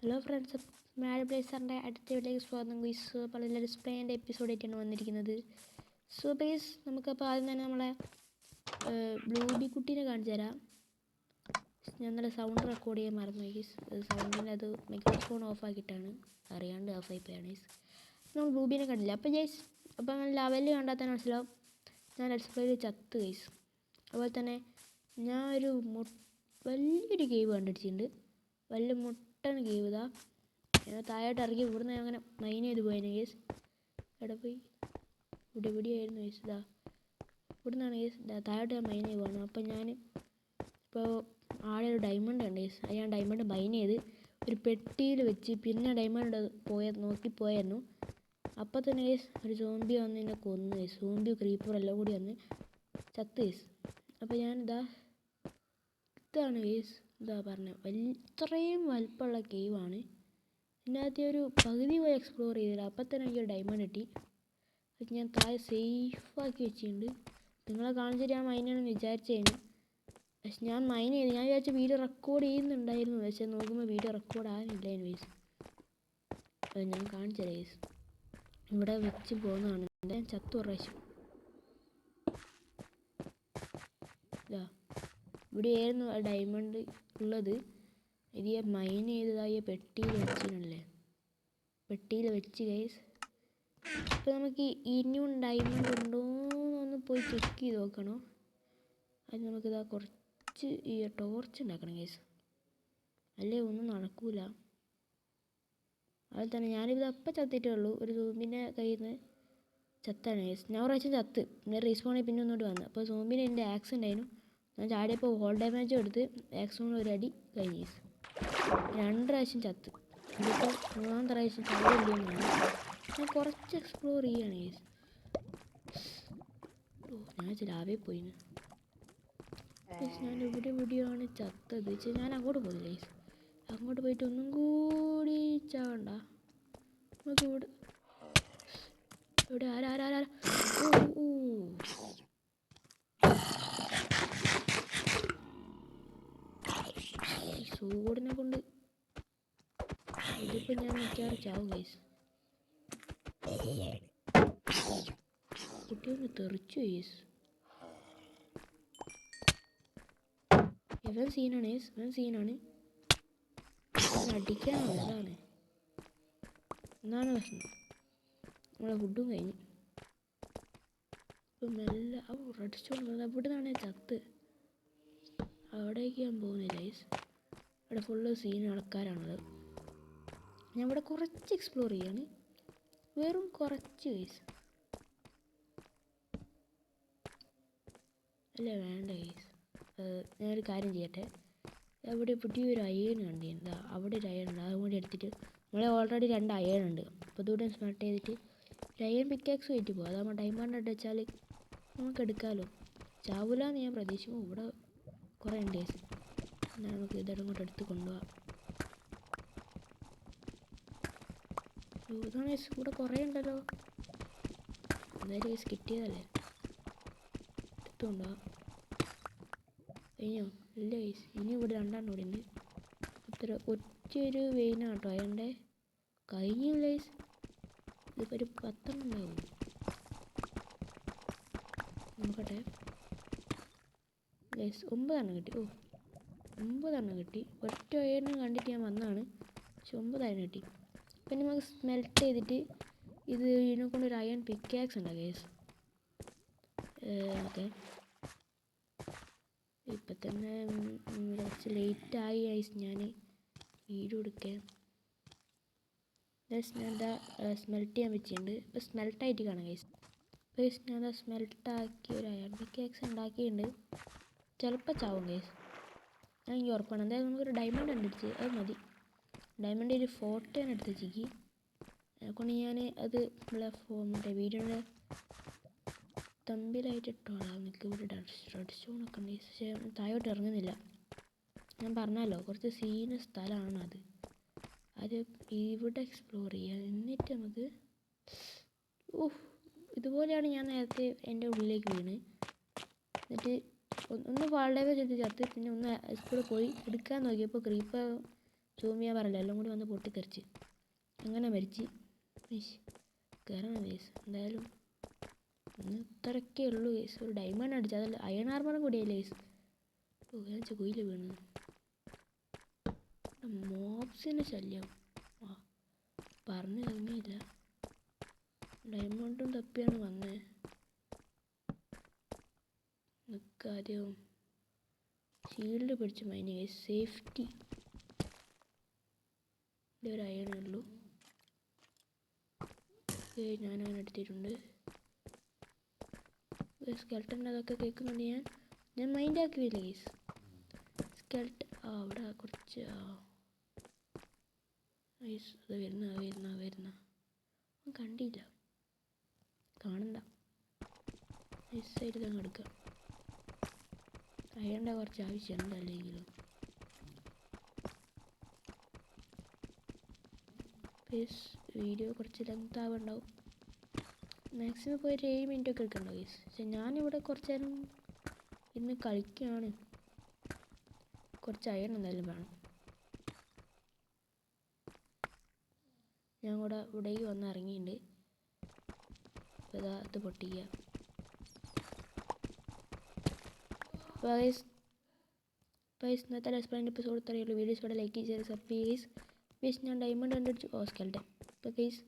Hello friends, mad ബ്ലേസറിൻ്റെ അടുത്ത വീട്ടിലേക്ക് സ്വാഗതം. ഗൈസ്, വളരെ ഡിസ്പ്ലേൻ്റെ എപ്പിസോഡായിട്ടാണ് വന്നിരിക്കുന്നത്. സോ ഗൈസ്, നമുക്കപ്പോൾ ആദ്യം തന്നെ നമ്മളെ ബ്ലൂബി കുട്ടീനെ കാണിച്ചു തരാം. ഞാൻ നല്ല സൗണ്ട് റെക്കോർഡ് ചെയ്യാൻ മറന്നു ഗൈസ്. സൗണ്ടിൻ്റെ അത് മൈക്രോഫോൺ ഓഫാക്കിയിട്ടാണ്, അറിയാണ്ട് ഓഫായിപ്പോയാണ് ഗൈസ്. നമ്മൾ ബ്ലൂബീനെ കണ്ടില്ല. അപ്പോൾ ഗൈസ്, അപ്പോൾ അങ്ങനെ ലെവലിൽ കണ്ടാൽ തന്നെ മനസ്സിലാവും ഞാൻ ഡിസ്പ്ലേയിൽ ചത്ത് ഗൈസ്. അതുപോലെ തന്നെ ഞാൻ ഒരു വലിയൊരു ഗെയിം കണ്ടിട്ടുണ്ട്. വലിയ മുട്ടൻ ഗെയിം. ഇതാ ഞാൻ താഴോട്ട് ഇറങ്ങി ഇവിടുന്ന് അങ്ങനെ മൈൻ ചെയ്ത് പോയേനെ കേസ്. എവിടെ പോയി? ഇവിടെയായിരുന്നു കേസ്. ഇതാ ഇവിടുന്നാണ് കേസ്. താഴോട്ട് ഞാൻ മൈൻ ചെയ്ത് പോകണം. അപ്പം ഞാൻ ഇപ്പോൾ ആടെ ഒരു ഡയമണ്ട് ഉണ്ട് കേസ്. അത് ഞാൻ ഡയമണ്ട് മൈൻ ചെയ്ത് ഒരു പെട്ടിയിൽ വെച്ച് പിന്നെ ഡയമണ്ട് നോക്കിപ്പോയായിരുന്നു. അപ്പം തന്നെ കേസ് ഒരു സോംബി വന്ന് എന്നെ കൊന്നു കേസ്. സോംബി ക്രീപ്പർ എല്ലാം കൂടി വന്ന് ചത്ത് കേസ്. അപ്പോൾ ഞാനിതാ ഇതാണ് കേസ്. ഇതാ പറഞ്ഞത് ഇത്രയും വലുപ്പമുള്ള കേവാണ്. ഇതിനകത്ത് ഒരു പകുതി പോയി എക്സ്പ്ലോർ ചെയ്തില്ല. അപ്പം തന്നെ എനിക്കൊരു ഡയമണ്ട് കിട്ടി. അത് ഞാൻ താഴെ സേഫാക്കി വെച്ചിട്ടുണ്ട്. നിങ്ങളെ കാണിച്ചിട്ട് ഞാൻ മൈൻ ചെയ്യണമെന്ന് വിചാരിച്ചതിന്. പക്ഷെ ഞാൻ മൈൻ ചെയ്ത് ഞാൻ വിചാരിച്ച വീഡിയോ റെക്കോർഡ് ചെയ്യുന്നുണ്ടായിരുന്നു. പക്ഷെ നോക്കുമ്പോൾ വീഡിയോ റെക്കോർഡ് ആകുന്നില്ലായിരുന്നു കേസ്. അത് ഞാൻ കാണിച്ചത് കേസ്. ഇവിടെ വെച്ച് പോകുന്നതാണ്. എന്താ ചത്തു പ്രാവശ്യം. ഇതാ ഇവിടെയായിരുന്നു ആ ഡയമണ്ട് ഉള്ളത്. ഇത് മൈൻ ചെയ്തതായി പെട്ടിയിൽ വെച്ചിട്ടുണ്ടല്ലേ. പെട്ടിയിൽ വെച്ച് ഗൈസ്. അപ്പോൾ നമുക്ക് ഇനിയും ഡയമണ്ട് ഉണ്ടോ എന്നൊന്ന് പോയി ചെക്ക് ചെയ്ത് നോക്കണം. അത് നമുക്കിതാ കുറച്ച് ഈ ടോർച്ച് ഉണ്ടാക്കണം ഗൈസ്, അല്ലേ ഒന്നും നടക്കൂല. അതുപോലെ തന്നെ ഞാനിത് അപ്പം ചത്തിട്ടേ ഉള്ളൂ. ഒരു സോംബിൻ്റെ കയ്യിൽ നിന്ന് ചത്താണ് ഗൈസ്. ഞാൻ പ്രാവശ്യം ചത്ത് പിന്നെ റീസ്പോണിൽ പിന്നെ ഒന്നുകൂടി വന്നു. അപ്പോൾ സോംബിന് എൻ്റെ ആക്സ് ഉണ്ടായിരുന്നു. ഞാൻ ചാടിയപ്പോൾ ഹോൾ ഡാമേജും എടുത്ത് ആക്സിനോട് ഒരു അടി കഴിഞ്ഞു ഗൈസ്. 2 പ്രാവശ്യം ചത്ത്. ഇതിപ്പോൾ 3-ാമത്തെ പ്രാവശ്യം ചാടില്ലെന്നാണ്. ഞാൻ കുറച്ച് എക്സ്പ്ലോർ ചെയ്യാണ് ഗൈസ്. ഞാൻ ലാവേ പോയിന്ന്. ഞാൻ എവിടെയാണ് ചത്തത് വെച്ചാൽ ഞാൻ അങ്ങോട്ട് പോകുന്നില്ല ഗൈസ്. അങ്ങോട്ട് പോയിട്ട് ഒന്നും കൂടി ചാവണ്ട. നമുക്ക് ഇവിടെ ആരാ സൂടിനെ കൊണ്ട് ഇതിപ്പോൾ ഞാൻ മിക്കവാറും ചാവും ഗൈസ്. കുട്ടിയൊന്ന് തെറിച്ചു ഗൈസ്. ഇവൻ സീനാണ് ഗൈസ്. ഇവൻ സീനാണ്. അടിക്കാനാണ്. എന്നാണ് പ്രശ്നം. നമ്മളെ ഫുഡും കഴിഞ്ഞ് ഇപ്പം മെല്ലെ റെഡ് സ്റ്റോൺ ഇവിടെ നിന്നാണ് ചത്ത്. അവിടേക്ക് ഞാൻ പോകുന്നില്ല ഗൈസ്. ഇവിടെ ഫുള്ള് സീൻ ആൾക്കാരാണുള്ളത്. ഞാൻ ഇവിടെ കുറച്ച് എക്സ്പ്ലോർ ചെയ്യാണ്, വെറും കുറച്ച് ഗൈസ്. അല്ലേ വേണ്ട ഗൈസ്. ഞാനൊരു കാര്യം ചെയ്യട്ടെ. അവിടെ പുതിയൊരു അയേൺ കണ്ടിരുന്നു. അവിടെ ഒരു അയേൺ ഉണ്ട്. അതും കൂടി എടുത്തിട്ട് നമ്മളെ ഓൾറെഡി 2 അയേൺ ഉണ്ട്. അപ്പോൾ ഇതുകൂടെ സ്മെൽട്ട് ചെയ്തിട്ട് ഒരു അയേൺ പിക്കാക്സ് വെയിറ്റ് പോകും. അതാകുമ്പോൾ ഡയമണ്ട് ഇട്ട് വെച്ചാൽ നമുക്ക് എടുക്കാമല്ലോ. ചാവൂലെന്ന് ഞാൻ പ്രതീക്ഷിക്കും. ഇവിടെ കുറേ ഉണ്ട് ഗൈസ്. നമുക്ക് ഇതെല്ലാം ഇങ്ങോട്ട് എടുത്ത് കൊണ്ടുപോകാം. ഇതാണ് ഗൈസ്. ഇവിടെ കുറേ ഉണ്ടല്ലോ. എന്തായാലും ഗൈസ് കിട്ടിയതല്ലേ, എടുത്തുകൊണ്ടുപോകാം. കഴിഞ്ഞോ? ഇല്ല ഗൈസ്, ഇനി ഇവിടെ 2 കൂടി ഉണ്ട്. ഇത്ര ഒറ്റയൊരു വെയിനാണ് കേട്ടോ അയാളുടെ. കഴിഞ്ഞു ഗൈസ്. ഇതിപ്പോൾ ഒരു 10 ഉണ്ടാവും. നോക്കട്ടെ ഗൈസ്. 9 കിട്ടി. 9 കിട്ടി. ഒറ്റ അയണിന് കണ്ടിട്ട് ഞാൻ വന്നതാണ്. പക്ഷെ 9 കിട്ടി. പിന്നെ നമുക്ക് സ്മെൽറ്റ് ചെയ്തിട്ട് ഇതിനെ കൊണ്ട് ഒരു അയൺ പിക്കാക്സ് ഉണ്ടാകും ഗൈസ്. ഓക്കെ, ഇപ്പം തന്നെ കുറച്ച് ലേറ്റായി ഗൈസ്. ഞാൻ വീഡിയോ എടുക്കാൻ ഞാൻ എന്താ സ്മെൽറ്റ് ചെയ്യാൻ വെച്ചിട്ടുണ്ട്. ഇപ്പോൾ സ്മെൽട്ടായിട്ട് കാണാം ഗൈസ്. ഗൈസ് ഞാൻ എന്താ സ്മെൽട്ടാക്കി ഒരു അയൺ പിക്കാക്സ് ഉണ്ടാക്കിയിട്ടുണ്ട്. ചിലപ്പോൾ ചാവും ഗൈസ്, ഞാൻ എനിക്ക് ഉറപ്പാണ്. എന്തായാലും നമുക്കൊരു ഡയമണ്ട് കണ്ടിടിച്ച് അത് മതി. ഡയമണ്ട് ഒരു ഫോട്ടോ ആണ് എടുത്ത് വെച്ചിക്ക്. അതുകൊണ്ട് ഞാൻ അത് നമ്മളെ മറ്റേ വീഡിയോയുടെ തമ്പിലായിട്ട് ഇട്ടോളാം. എനിക്ക് ഇവിടെ റെഡ് സ്റ്റോണൊക്കെ ഉണ്ട്. പക്ഷേ താഴോട്ട് ഇറങ്ങുന്നില്ല. ഞാൻ പറഞ്ഞല്ലോ കുറച്ച് സീന സ്ഥലമാണ് അത്. ഇവിടെ എക്സ്പ്ലോർ ചെയ്യാം. എന്നിട്ട് നമുക്ക് ഇതുപോലെയാണ് ഞാൻ നേരത്തെ എൻ്റെ ഉള്ളിലേക്ക് വീണ്. എന്നിട്ട് ഒന്ന് വാൾ ഡാമേജ് എടുത്ത് ചത്ത്. പിന്നെ ഒന്ന് സ്കൂളിൽ പോയി എടുക്കാൻ നോക്കിയപ്പോൾ ക്രീപ്പർ സൂം ചെയ്യാൻ പറഞ്ഞില്ല, എല്ലാം കൂടി വന്ന് പൊട്ടിത്തെറിച്ച് അങ്ങനെ മരിച്ച്. കയറണം കേസ്. എന്തായാലും ഇന്ന് ഇത്രയൊക്കെ ഉള്ളൂ കേസ്. ഒരു ഡയമണ്ട് അടിച്ചു, അതല്ല അയൺ ആർമറും കൂടിയല്ലേ കേസ്. കുയില് വീണു. മോബ്സിൻ്റെ ശല്യം പറഞ്ഞു തന്നില്ല. ഡയമണ്ടും തപ്പിയാണ് വന്നത്. നിൽക്കാദ്യം ഷീൽഡ് പിടിച്ച് മൈന് കേസ്. സേഫ്റ്റി ഒരു അയണേ ഉള്ളൂ. ഞാനങ്ങനെ എടുത്തിട്ടുണ്ട്. സ്കെൽട്ടൻ്റെ അതൊക്കെ കേൾക്കുന്നുണ്ട്. ഞാൻ മൈൻഡ് ആക്കിയില്ല കേസ്. സ്കെൽട്ടൻ അവിടെ കുറച്ച് അത് വരുന്ന കണ്ടില്ല, കാണണ്ട. നൈസായിട്ട് അങ്ങ് എടുക്കാം. അയണ്ട കുറച്ച് ആവശ്യമുണ്ട് അല്ലെങ്കിലും. വീഡിയോ കുറച്ച് ലെങ്ത് ആവുണ്ടാവും. മാക്സിമം ഇപ്പോൾ ഒരു 7 മിനിറ്റ് ഒക്കെ എടുക്കണ്ട കേസ്. പക്ഷെ ഞാനിവിടെ കുറച്ച് നേരം ഇന്ന് കളിക്കുകയാണ്. കുറച്ച് അയൺ എന്തായാലും വേണം. ഞാൻ കൂടെ ഇവിടേക്ക് വന്ന് ഇറങ്ങിയിട്ടുണ്ട്. അപ്പോൾ ഇതാ ഇത് പൊട്ടിക്കുക. ഇന്നത്തെ ലെസ്പ്ലാൻ്റെ എപ്പിസോഡ് ഇത്രയേ ഉള്ളൂ. വീഡിയോസ് ഇവിടെ ലൈക്ക് ചെയ്ത് സബ്സ്ക്രൈബ്. ഞാൻ ഡയമണ്ട് കണ്ടുപിടിച്ചു. സ്കെൽട്ടൻ. അപ്പോൾ ഗൈസ്